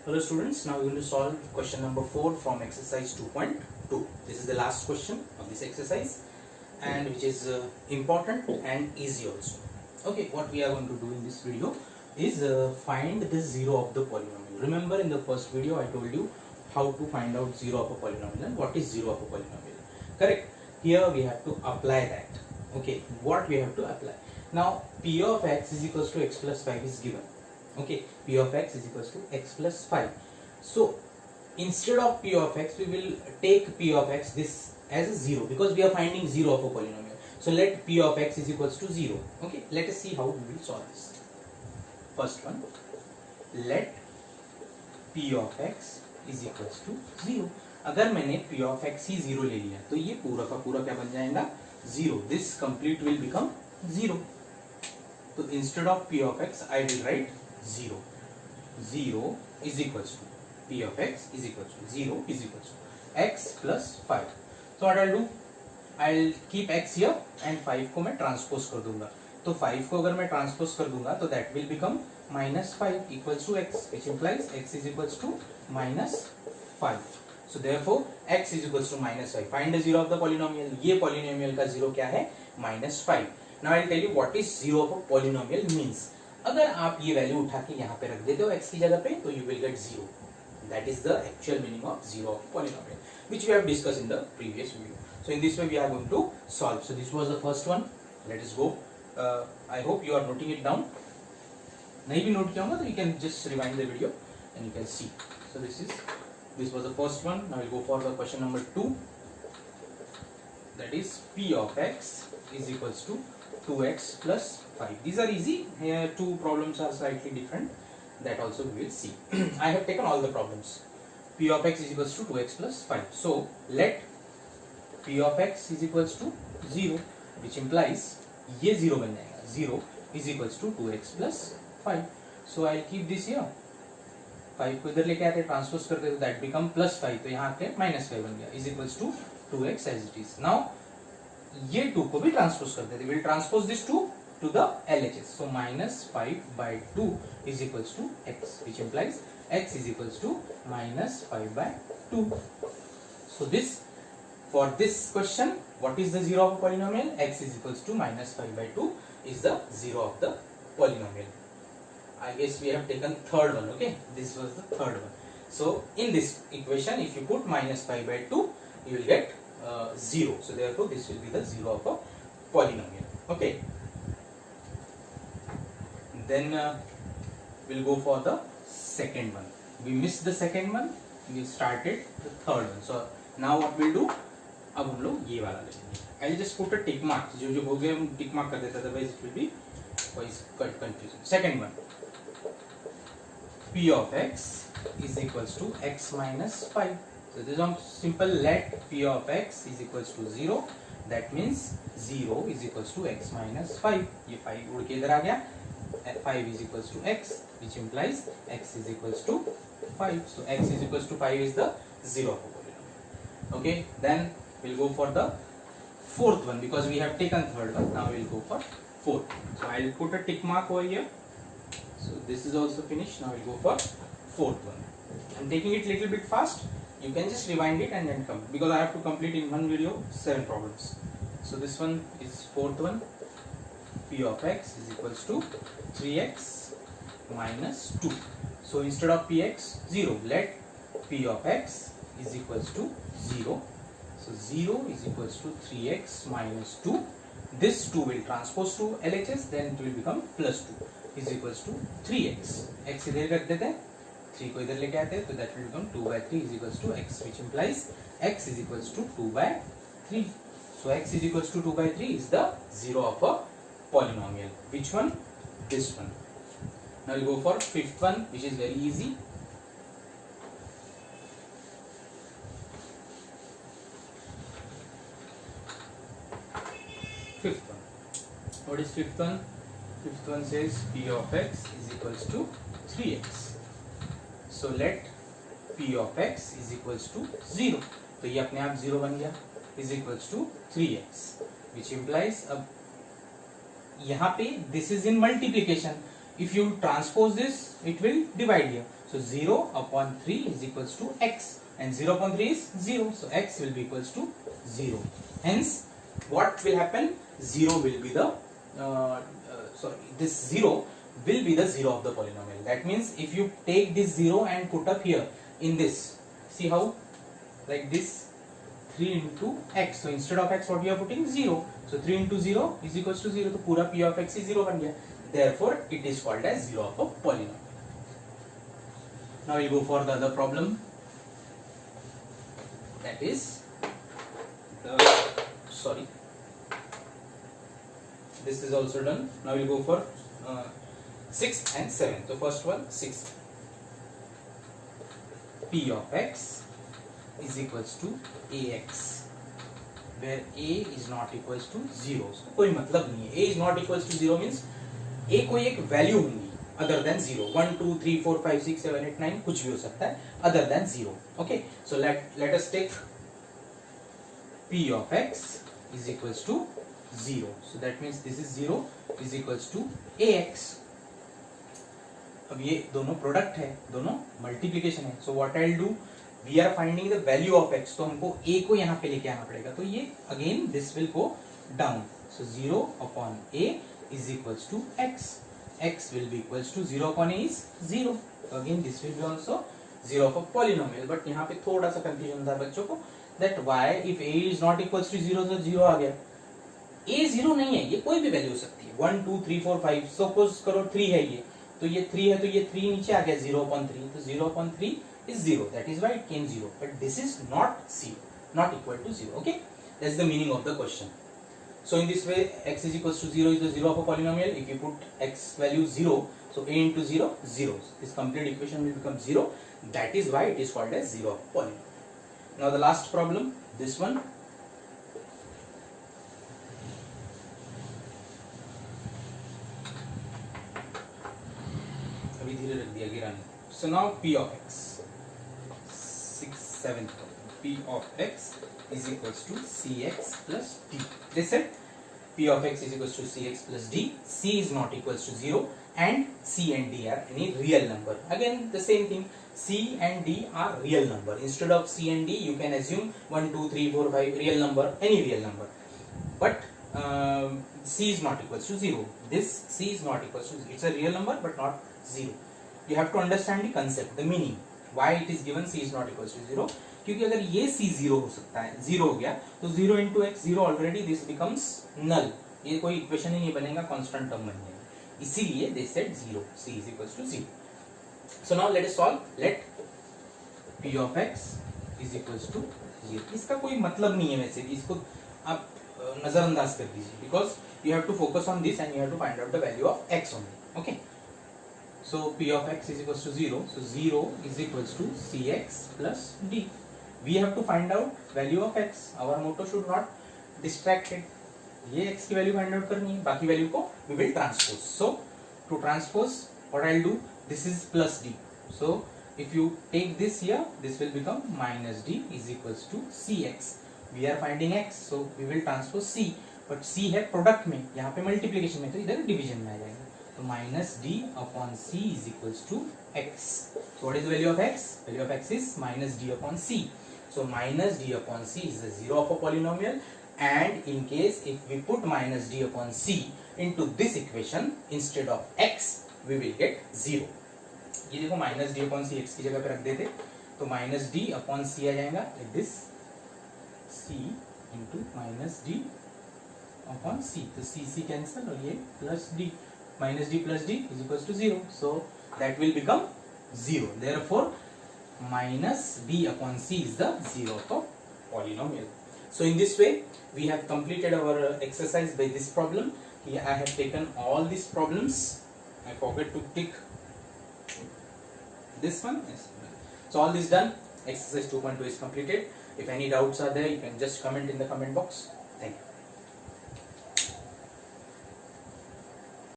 Hello students, now we are going to solve question number 4 from exercise 2.2. This is the last question of this exercise and which is important and easy also. Okay, what we are going to do in this video is find the zero of the polynomial. Remember in the first video I told you how to find out zero of a polynomial and what is zero of a polynomial. Correct? Here we have to apply that. Okay, what we have to apply. Now p of x is equals to x plus 5 is given. Okay, p of x is equals to x plus 5. So instead of p of x we will take p of x this as a 0 because we are finding zero of a polynomial. So let p of x is equals to 0. Okay, let us see how we will solve this. First one, let p of x is equals to 0. अगर मैंने p of x ही 0 ले लिया तो ये पूरा का पूरा क्या बन जाएगा 0. This complete will become 0. तो instead of p of x I will write 0. 0 is equals to p of x is equals to 0 is equals to x plus 5. So what I'll do, I'll keep x here and 5 को मैं transpose कर दूंगा. तो 5 को अगर मैं transpose कर दूंगा तो that will become minus 5 equals to x, which implies x is equals to minus 5. So therefore x is equals to minus 5. Find the zero of the polynomial. ये polynomial का zero क्या है? minus 5. Now I'll tell you what is zero of a polynomial means. अगर आप ये value उठा के यहाँ पे रख देते हो x की जगह पे तो you will get 0. That is the actual meaning of zero of polynomial, which we have discussed in the previous video. So in this way we are going to solve. So this was the first one. Let us go. I hope you are noting it down. नहीं भी note किया होगा तो you can just rewind the video and you can see. So this was the first one. Now we'll go for the question number 2. That is p of x is equals to 2x plus 5. These are easy. Here two problems are slightly different. That also we will see. I have taken all the problems. P of x is equals to 2x plus 5. So let p of x is equals to 0, which implies ये 0 बन जाएगा. 0 is equals to 2x plus 5. So I'll keep this here. 5 को इधर लेके आते transpose करते तो that become plus 5. तो यहाँ पे minus 5 बन गया. Is equals to 2x as it is. Now ये 2 को भी ट्रांसपोज करते थे. We'll transpose this 2 to the LHS. So minus 5 by 2 is equals to x, which implies x is equals to minus 5 by 2. So this, for this question, what is the zero of a polynomial? X is equals to minus 5 by 2 is the zero of the polynomial. I guess we have taken third one. Okay, this was the third one. So in this equation, if you put minus 5 by 2, you will get 0. So therefore this will be the zero of a polynomial. Okay. Then we'll go for the second one. We missed the second one. We started the third one. So now what we'll do? अब हम लोग ये वाला लेंगे. I'll just put a tick mark. जो हो गया हम tick mark कर देते. Otherwise it will be quite confusing. Second one. P of x is equals to x minus 5. So this is simple. Let P of x is equals to 0. That means 0 is equals to x minus 5. ये 5 उड़ के इधर आ गया. 5 is equals to x, which implies x is equals to 5. So x is equals to 5 is the zero of a polynomial. Okay, then we'll go for the fourth one because we have taken third one. Now we'll go for fourth. So I'll put a tick mark over here. So this is also finished. Now we'll go for fourth one. I'm taking it little bit fast. You can just rewind it and then come because I have to complete in one video 7 problems. So this one is fourth one. P of x is equals to 3x minus 2. So instead of px 0, let p of x is equals to 0. So 0 is equals to 3x minus 2. This 2 will transpose to LHS, then it will become plus 2 is equals to 3x. x इधर रख देते हैं, 3 को इधर लेके आते हैं, तो that will become 2 by 3 is equals to x, which implies x is equals to 2 by 3. So x is equals to 2 by 3 is the zero of a polynomial. Which one? This one. Now we'll go for fifth one, which is very easy. Fifth one. What is fifth one? Fifth one says p of x is equals to 3x. So let p of x is equals to 0. तो ये अपने आप 0 बन गया. Is equals to 3x, which implies अब यहाँ पे this is in multiplication. If you transpose this, it will divide here. So 0 upon 3 is equals to x, and 0 upon 3 is 0. So x will be equals to 0. Hence, what will happen? 0 will be the this 0 will be the 0 of the polynomial. That means if you take this 0 and put up here in this, see how, like this, 3 into x. So instead of x, what you are putting? 0. So 3 into 0 is equals to 0. So पूरा p of x is 0 बन गया. Therefore, it is called as 0 of a polynomial. Now we'll go for the other problem. That is this is also done. Now we'll go for 6th and 7th. So first one, 6th. P of x is equals to ax, where a is not equals to 0. So कोई मतलब नहीं है. A is not equals to 0 means a कोई एक value होंगी other than 0. 1, 2, 3, 4, 5, 6, 7, 8, 9 कुछ भी हो सकता है other than 0. Okay, so let us take p of x is equals to 0. So that means this is 0 is equals to ax. अब ये दोनों प्रोडक्ट है, दोनों मल्टीप्लिकेशन है. So what I'll do, we are finding the value of x. तो हमको a को यहाँ पे लेके आना पड़ेगा. तो ये again this will go down. So 0 upon a is equals to x. X will be equals to 0 upon a is 0. So again this will be also 0 of a polynomial. But यहाँ पे थोड़ा सा confusion था बच्चों को, that why if a is not equals to 0 तो 0 आ गया. a 0 नहीं है, ये कोई भी वैल्यू हो सकती है. 1, 2, 3, 4, 5. सपोज करो 3 है ये, तो ये 3 है, तो ये 3 नीचे आ गया 0 upon 3. तो 0 upon 3 is 0. That is why it came 0. But this is not 0, not equal to 0. Okay, that's the meaning of the question. So in this way, x is equals to 0 is the 0 of a polynomial. If you put x value 0, so a into 0, 0. This complete equation will become 0. That is why it is called as 0 of a polynomial. Now the last problem, this one. अभी धीरे रख दिया, गिरा नहीं. So now p of x, 6th, 7th problem. P of x is equals to cx plus d. They said p of x is equals to cx plus d. C is not equals to 0 and c and d are any real number. Again the same thing, c and d are real number. Instead of c and d you can assume 1, 2, 3, 4, 5 real number, any real number. But c is not equals to 0. This c is not equals to 0. It's a real number but not 0. You have to understand the concept, the meaning. Why it is given c is not equals to 0? क्योंकि अगर ये c 0 हो सकता है, 0 हो गया, तो 0 into x 0 already, this becomes null. ये कोई इक्वेशन ही नहीं बनेगा, कांस्टेंट टर्म बन जाएगा. इसीलिए they said 0, c is equals to 0. So now let us solve. Let p of x is equals to 0. इसका कोई मतलब नहीं है वैसे भी, इसको आप नजरअंदाज कर दीजिए, because you have to focus on this and you have to find out the value of x only. Okay. So p of x is equals to 0. So 0 is equals to cx plus d. We have to find out value of x. Our motto should not distract it. ये x की value find out करनी है, बाकी value को we will transpose. So to transpose, what I'll do, this is plus d. So if you take this here, this will become minus d is equals to cx. We are finding x, so we will transpose c. But c है product में, यहाँ पे multiplication में, तो इधर division में आ जाएगा. So minus d upon c is equals to x. So what is the value of x? Value of x is minus d upon c. So minus d upon c is the 0 of a polynomial, and in case if we put minus d upon c into this equation instead of x, we will get 0. ये देखो minus d upon c x की जगह पे रख देते, तो minus d upon c आ जाएगा like this, c into minus d upon c. तो c cancel और ये plus d. Minus d plus d is equals to 0. So that will become 0. Therefore, minus d upon c is the 0 of a polynomial. So in this way, we have completed our exercise by this problem. Here I have taken all these problems. I forgot to tick this one. Yes. So all this done. Exercise 2.2 is completed. If any doubts are there, you can just comment in the comment box. Thank you.